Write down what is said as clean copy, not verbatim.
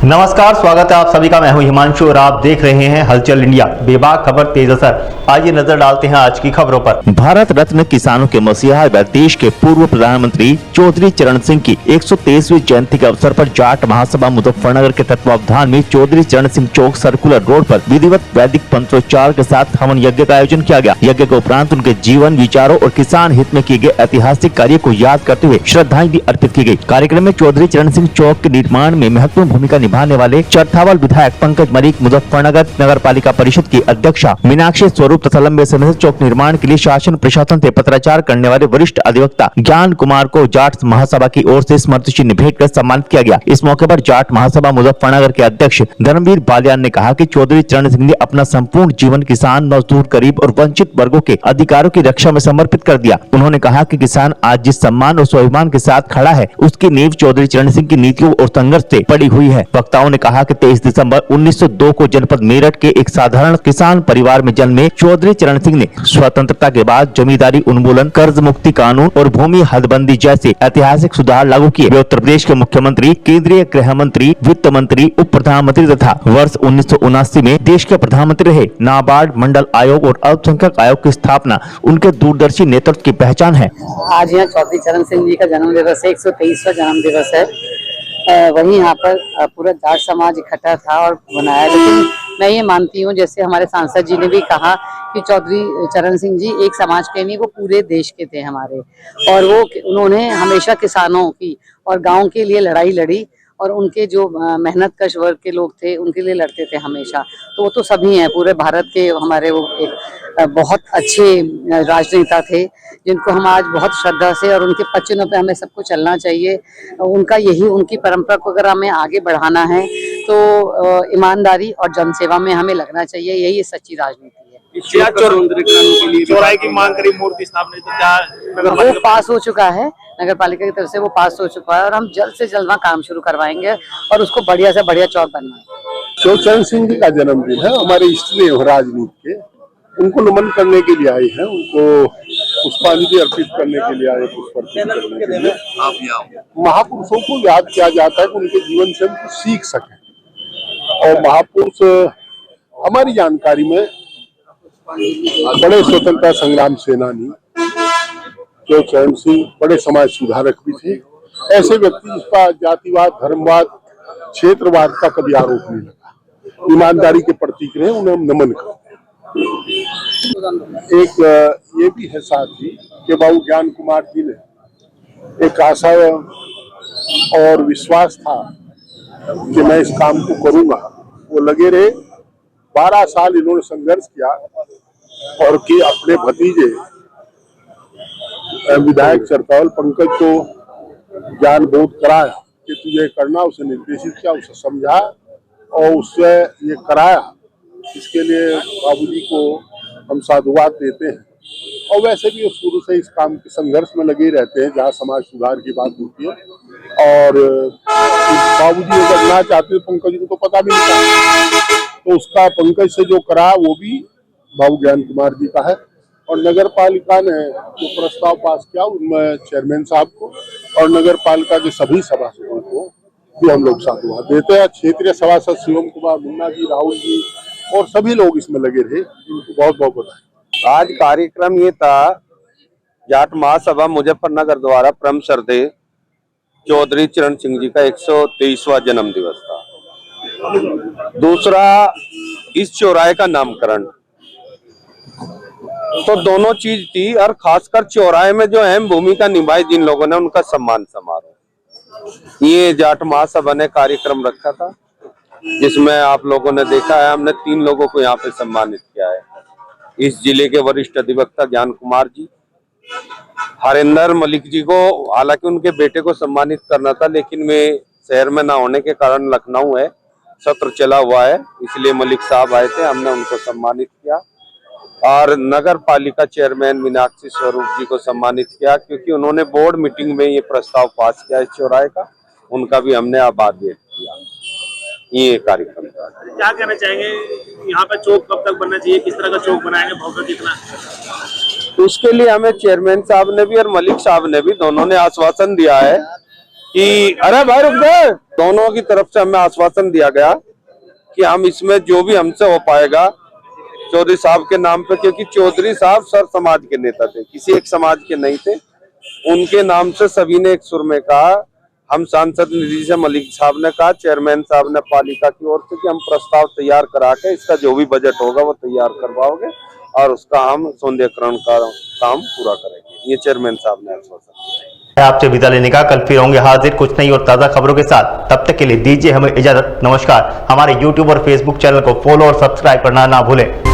नमस्कार, स्वागत है आप सभी का। मैं हूं हिमांशु और आप देख रहे हैं हलचल इंडिया। बेबाक खबर तेज असर। आइए नजर डालते हैं आज की खबरों पर। भारत रत्न किसानों के मसीहा व देश के पूर्व प्रधानमंत्री चौधरी चरण सिंह की 123वीं जयंती के अवसर पर जाट महासभा मुजफ्फरनगर के तत्वावधान में चौधरी चरण सिंह चौक सर्कुलर रोड पर विधिवत वैदिक मंत्रोच्चार के साथ हवन यज्ञ का आयोजन किया गया। यज्ञ के उपरांत उनके जीवन, विचारों और किसान हित में किए गए ऐतिहासिक कार्य को याद करते हुए श्रद्धांजलि अर्पित की गई। कार्यक्रम में चौधरी चरण सिंह चौक के निर्माण में महत्वपूर्ण भूमिका निभाने वाले चरथावल विधायक पंकज मलिक, मुजफ्फरनगर नगर पालिका परिषद की अध्यक्षा मीनाक्षी स्वरूप तथा लंबे समय से चौक निर्माण के लिए शासन प्रशासन से पत्राचार करने वाले वरिष्ठ अधिवक्ता ज्ञान कुमार को जाट महासभा की ओर से स्मृति चिन्ह भेंट कर सम्मानित किया गया। इस मौके पर जाट महासभा मुजफ्फरनगर के अध्यक्ष धर्मवीर बालियान ने कहा कि चौधरी चरण सिंह ने अपना संपूर्ण जीवन किसान, मजदूर, गरीब और वंचित वर्गों के अधिकारों की रक्षा में समर्पित कर दिया। उन्होंने कहा कि किसान आज जिस सम्मान और स्वाभिमान के साथ खड़ा है, उसकी नींव चौधरी चरण सिंह की नीतियों और संघर्ष से पड़ी हुई है। वक्ताओं ने कहा कि 23 दिसंबर 1902 को जनपद मेरठ के एक साधारण किसान परिवार में जन्मे चौधरी चरण सिंह ने स्वतंत्रता के बाद जमींदारी उन्मूलन, कर्ज मुक्ति कानून और भूमि हदबंदी जैसे ऐतिहासिक सुधार लागू किए। वे उत्तर प्रदेश के मुख्यमंत्री, केंद्रीय गृह मंत्री, वित्त मंत्री, उप प्रधानमंत्री तथा वर्ष 1979 में देश के प्रधानमंत्री रहे। नाबार्ड, मंडल आयोग और अल्पसंख्यक आयोग की स्थापना उनके दूरदर्शी नेतृत्व की पहचान है। आज यहाँ चौधरी चरण सिंह जी का जन्म दिवस है, 123वां जन्म दिवस है। वहीं यहाँ पर पूरा जाट समाज इकट्ठा था और बनाया। लेकिन मैं ये मानती हूँ, जैसे हमारे सांसद जी ने भी कहा कि चौधरी चरण सिंह जी एक समाज के नहीं, वो पूरे देश के थे हमारे। और उन्होंने हमेशा किसानों की और गांव के लिए लड़ाई लड़ी और उनके जो मेहनत कश वर्ग के लोग थे उनके लिए लड़ते थे हमेशा। तो वो तो सभी हैं, पूरे भारत के हमारे वो एक बहुत अच्छे राजनेता थे जिनको हम आज बहुत श्रद्धा से और उनके पचनों पे हमें सबको चलना चाहिए। उनका यही, उनकी परंपरा को अगर हमें आगे बढ़ाना है तो ईमानदारी और जनसेवा में हमें लगना चाहिए। यही सच्ची राजनीति है। चौराहे की मांग करी, मूर्ति स्थापना, वो पास हो चुका है, नगर पालिका की तरफ से वो पास हो चुका है और हम जल्द से जल्द वहाँ काम शुरू करवाएंगे और उसको बढ़िया से बढ़िया चौक बनवाएंगे। चौधरी चरण सिंह जी का जन्मदिन है, हमारे इष्ट देव राजनीति के, उनको नमन करने के लिए आए हैं, उनको पुष्पांजलि अर्पित करने के लिए आए। पुष्प अर्पित करने के लिए महापुरुषों को याद किया जाता है कि उनके जीवन से हम कुछ सीख सकें। और महापुरुष हमारी जानकारी में बड़े स्वतंत्रता संग्राम सेनानी चौधरी चरण सिंह बड़े समाज सुधारक भी थे। ऐसे व्यक्ति जिसका जातिवाद, धर्मवाद, क्षेत्रवाद का कभी आरोप नहीं लगा, ईमानदारी के प्रतीक रहे, उन्हें हम नमन करते हैं। एक ये भी है साथ ही कि बाबू ज्ञान कुमार जी ने एक आशा और विश्वास था कि मैं इस काम को करूंगा, वो लगे रहे। 12 साल इन्होंने संघर्ष किया और कि अपने भतीजे विधायक चरथावल पंकज को ज्ञान बोध कराया कि तुझे करना, उसे निर्देशित किया, उसे समझा और उससे ये कराया। इसके लिए बाबूजी को हम साधुवाद देते हैं। और वैसे भी वो शुरू से इस काम के संघर्ष में लगे रहते हैं जहाँ समाज सुधार की बात होती है। और बाबूजी अगर ना चाहते पंकज को तो पता भी नहीं था, तो उसका पंकज से जो करा वो भी बाबू ज्ञान कुमार जी का है। और नगर पालिका ने जो प्रस्ताव पास किया उनमें चेयरमैन साहब को और नगर पालिका के सभी सभासदों को भी हम लोग साधुवाद देते हैं। क्षेत्रीय सभासद शिवम कुमार, मुन्ना जी, राहुल जी और सभी लोग इसमें लगे रहे, इनको बहुत बहुत बधाई। आज कार्यक्रम ये था, जाट महासभा मुजफ्फरनगर द्वारा परम श्रद्धेय चौधरी चरण सिंह जी का 123वां जन्म दिवस था। दूसरा, इस चौराहे का नामकरण। तो दोनों चीज थी और खासकर चौराहे में जो अहम भूमिका निभाई जिन लोगों ने, उनका सम्मान समारोह ये जाट महासभा ने कार्यक्रम रखा था, जिसमें आप लोगों ने देखा है हमने 3 लोगों को यहाँ पे सम्मानित किया है। इस जिले के वरिष्ठ अधिवक्ता ज्ञान कुमार जी, हरिंदर मलिक जी को हालांकि उनके बेटे को सम्मानित करना था, लेकिन वे शहर में ना होने के कारण लखनऊ है, सत्र चला हुआ है, इसलिए मलिक साहब आए थे, हमने उनको सम्मानित किया। और नगर पालिका चेयरमैन मीनाक्षी स्वरूप जी को सम्मानित किया क्योंकि उन्होंने बोर्ड मीटिंग में ये प्रस्ताव पास किया इस चौराहे का, उनका भी हमने आभार व्यक्त किया। ये कार्यक्रम था। क्या कहना चाहेंगे, यहाँ पे चौक कब तक बनना चाहिए, किस तरह का चौक बनाएंगे, भव्य कितना? उसके लिए हमें चेयरमैन साहब ने भी और मलिक साहब ने भी, दोनों ने आश्वासन दिया है कि अरे भाई रुक दे। दोनों की तरफ से हमें आश्वासन दिया गया कि हम इसमें जो भी हमसे हो पाएगा चौधरी साहब के नाम पे, क्योंकि चौधरी साहब सर समाज के नेता थे, किसी एक समाज के नहीं थे। उनके नाम से सभी ने एक सुर में कहा, हम सांसद निधि से मलिक साहब ने कहा, चेयरमैन साहब ने पालिका की ओर से कि हम प्रस्ताव तैयार करा के इसका जो भी बजट होगा वो तैयार करवाओगे और उसका हम सौंदर्यीकरण का काम पूरा करेंगे। ये चेयरमैन साहब ने आश्वासन दिया। आपसे विदा लेने का, कल फिर होंगे हाजिर कुछ नई और ताजा खबरों के साथ। तब तक के लिए दीजिए हमें इजाजत। नमस्कार। हमारे YouTube और Facebook चैनल को फॉलो और सब्सक्राइब करना ना भूलें।